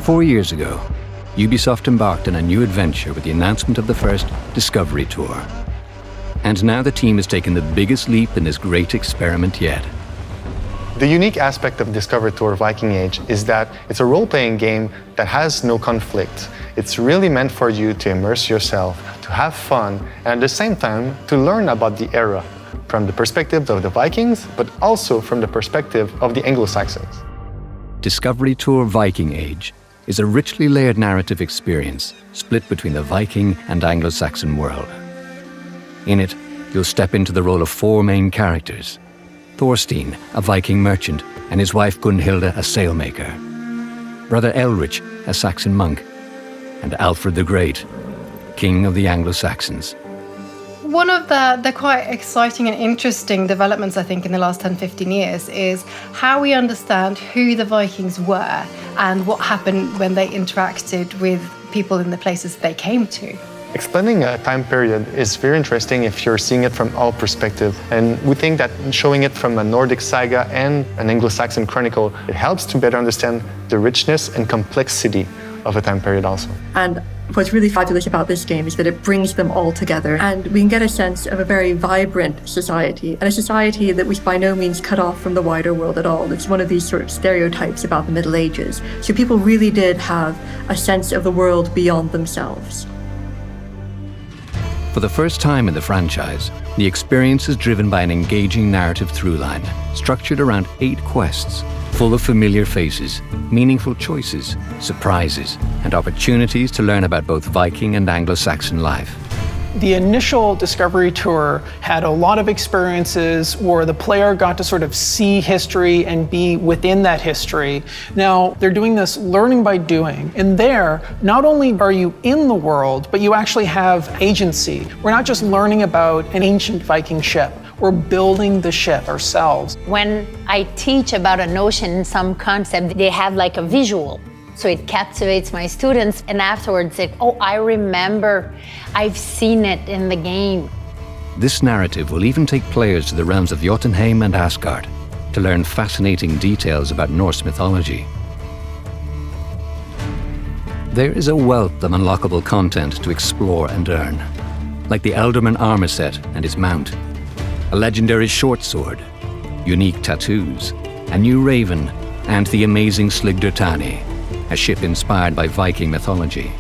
4 years ago, Ubisoft embarked on a new adventure with the announcement of the first Discovery Tour. And now the team has taken the biggest leap in this great experiment yet. The unique aspect of Discovery Tour Viking Age is that it's a role-playing game that has no conflict. It's really meant for you to immerse yourself, to have fun, and at the same time to learn about the era from the perspective of the Vikings, but also from the perspective of the Anglo-Saxons. Discovery Tour Viking Age is a richly layered narrative experience split between the Viking and Anglo-Saxon world. In it, you'll step into the role of 4 main characters: Thorstein, a Viking merchant, and his wife Gunhilda, a sailmaker; brother Elrich, a Saxon monk; and Alfred the Great, king of the Anglo-Saxons. One of the quite exciting and interesting developments, I think, in the last 10-15 years is how we understand who the Vikings were and what happened when they interacted with people in the places they came to. Explaining a time period is very interesting if you're seeing it from all perspectives. And we think that showing it from a Nordic saga and an Anglo-Saxon chronicle, it helps to better understand the richness and complexity of a time period also. And what's really fabulous about this game is that it brings them all together, and we can get a sense of a very vibrant society, and a society that was by no means cut off from the wider world at all. It's one of these sort of stereotypes about the Middle Ages. So people really did have a sense of the world beyond themselves. For the first time in the franchise, the experience is driven by an engaging narrative throughline, structured around 8 quests, full of familiar faces, meaningful choices, surprises, and opportunities to learn about both Viking and Anglo-Saxon life. The initial Discovery Tour had a lot of experiences where the player got to sort of see history and be within that history. Now, they're doing this learning by doing. And there, not only are you in the world, but you actually have agency. We're not just learning about an ancient Viking ship. We're building the ship ourselves. When I teach about a notion, some concept, they have like a visual. So it captivates my students, and afterwards they, oh, I remember, I've seen it in the game. This narrative will even take players to the realms of Jotunheim and Asgard to learn fascinating details about Norse mythology. There is a wealth of unlockable content to explore and earn, like the Elderman armor set and his mount, a legendary short sword, unique tattoos, a new raven, and the amazing Slygdertani, a ship inspired by Viking mythology.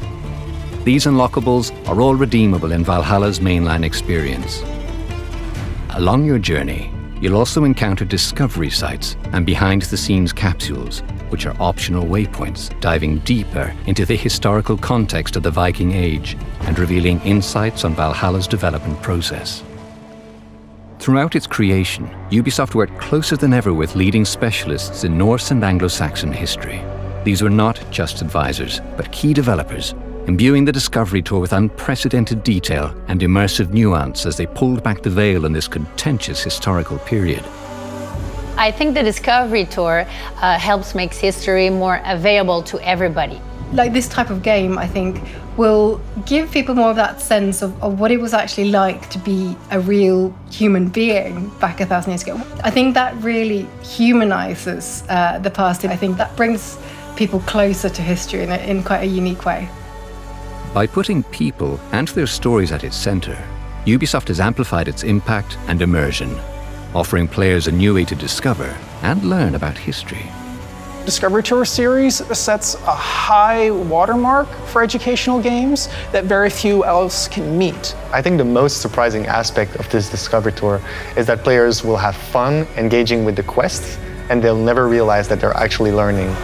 These unlockables are all redeemable in Valhalla's mainline experience. Along your journey, you'll also encounter discovery sites and behind-the-scenes capsules, which are optional waypoints diving deeper into the historical context of the Viking Age and revealing insights on Valhalla's development process. Throughout its creation, Ubisoft worked closer than ever with leading specialists in Norse and Anglo-Saxon history. These were not just advisors, but key developers, imbuing the Discovery Tour with unprecedented detail and immersive nuance as they pulled back the veil on this contentious historical period. I think the Discovery Tour helps make history more available to everybody. Like this type of game, I think, will give people more of that sense of what it was actually like to be a real human being back 1,000 years ago. I think that really humanizes the past, and I think that brings people closer to history in quite a unique way. By putting people and their stories at its center, Ubisoft has amplified its impact and immersion, offering players a new way to discover and learn about history. Discovery Tour series sets a high watermark for educational games that very few else can meet. I think the most surprising aspect of this Discovery Tour is that players will have fun engaging with the quests, and they'll never realize that they're actually learning.